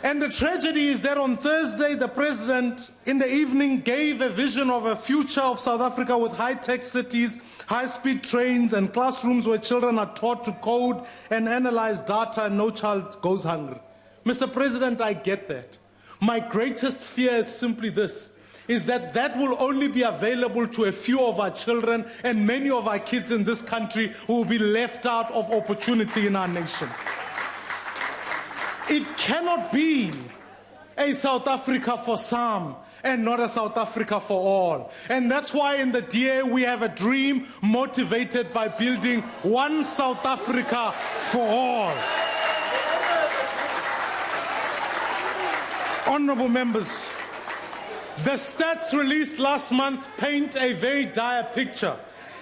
And the tragedy is that on Thursday, the president, in the evening, gave a vision of a future of South Africa with high-tech cities, high-speed trains, and classrooms where children are taught to code and analyze data, and no child goes hungry. Mr. President, I get that. My greatest fear is simply this, is that that will only be available to a few of our children and many of our kids in this country who will be left out of opportunity in our nation. It cannot be a South Africa for some and not a South Africa for all. And that's why in the DA we have a dream motivated by building one South Africa for all. Honorable members, the stats released last month paint a very dire picture.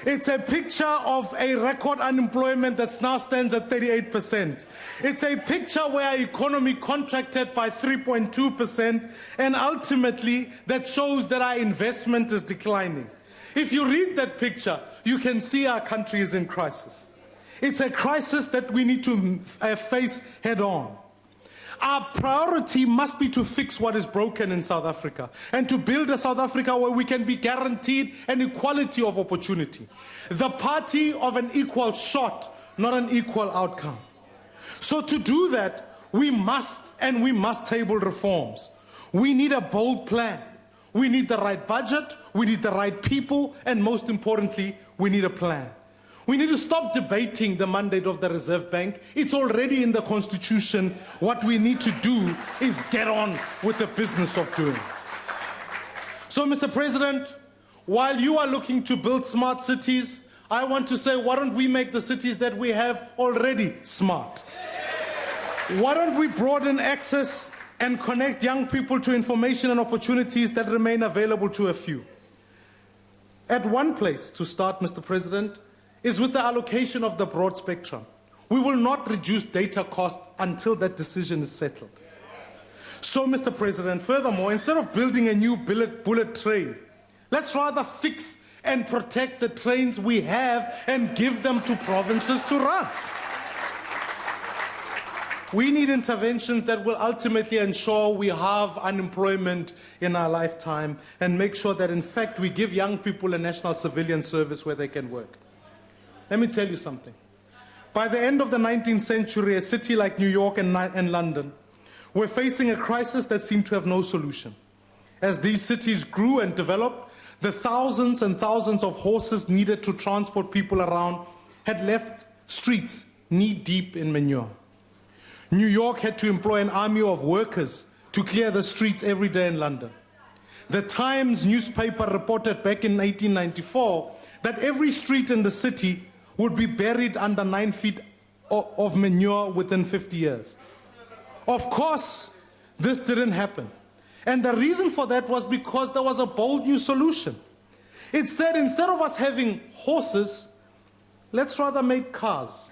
It's a picture of a record unemployment that now stands at 38%. It's a picture where our economy contracted by 3.2%, and ultimately that shows that our investment is declining. If you read that picture, you can see our country is in crisis. It's a crisis that we need to face head on. Our priority must be to fix what is broken in South Africa and to build a South Africa where we can be guaranteed an equality of opportunity. The party of an equal shot, not an equal outcome. So to do that, we must table reforms. We need a bold plan. We need the right budget, we need the right people, and most importantly, we need a plan. We need to stop debating the mandate of the Reserve Bank. It's already in the Constitution. What we need to do is get on with the business of doing. So, Mr. President, while you are looking to build smart cities, I want to say, why don't we make the cities that we have already smart? Why don't we broaden access and connect young people to information and opportunities that remain available to a few? At one place to start, Mr. President, is with the allocation of the broad spectrum. We will not reduce data costs until that decision is settled. So, Mr. President, furthermore, instead of building a new bullet train, let's rather fix and protect the trains we have and give them to provinces to run. We need interventions that will ultimately ensure we have unemployment in our lifetime and make sure that, in fact, we give young people a national civilian service where they can work. Let me tell you something. By the end of the 19th century, a city like New York and London were facing a crisis that seemed to have no solution. As these cities grew and developed, the thousands and thousands of horses needed to transport people around had left streets knee-deep in manure. New York had to employ an army of workers to clear the streets every day in London. The Times newspaper reported back in 1894 that every street in the city would be buried under 9 feet of manure within 50 years. Of course, this didn't happen. And the reason for that was because there was a bold new solution. It's that instead of us having horses, let's rather make cars.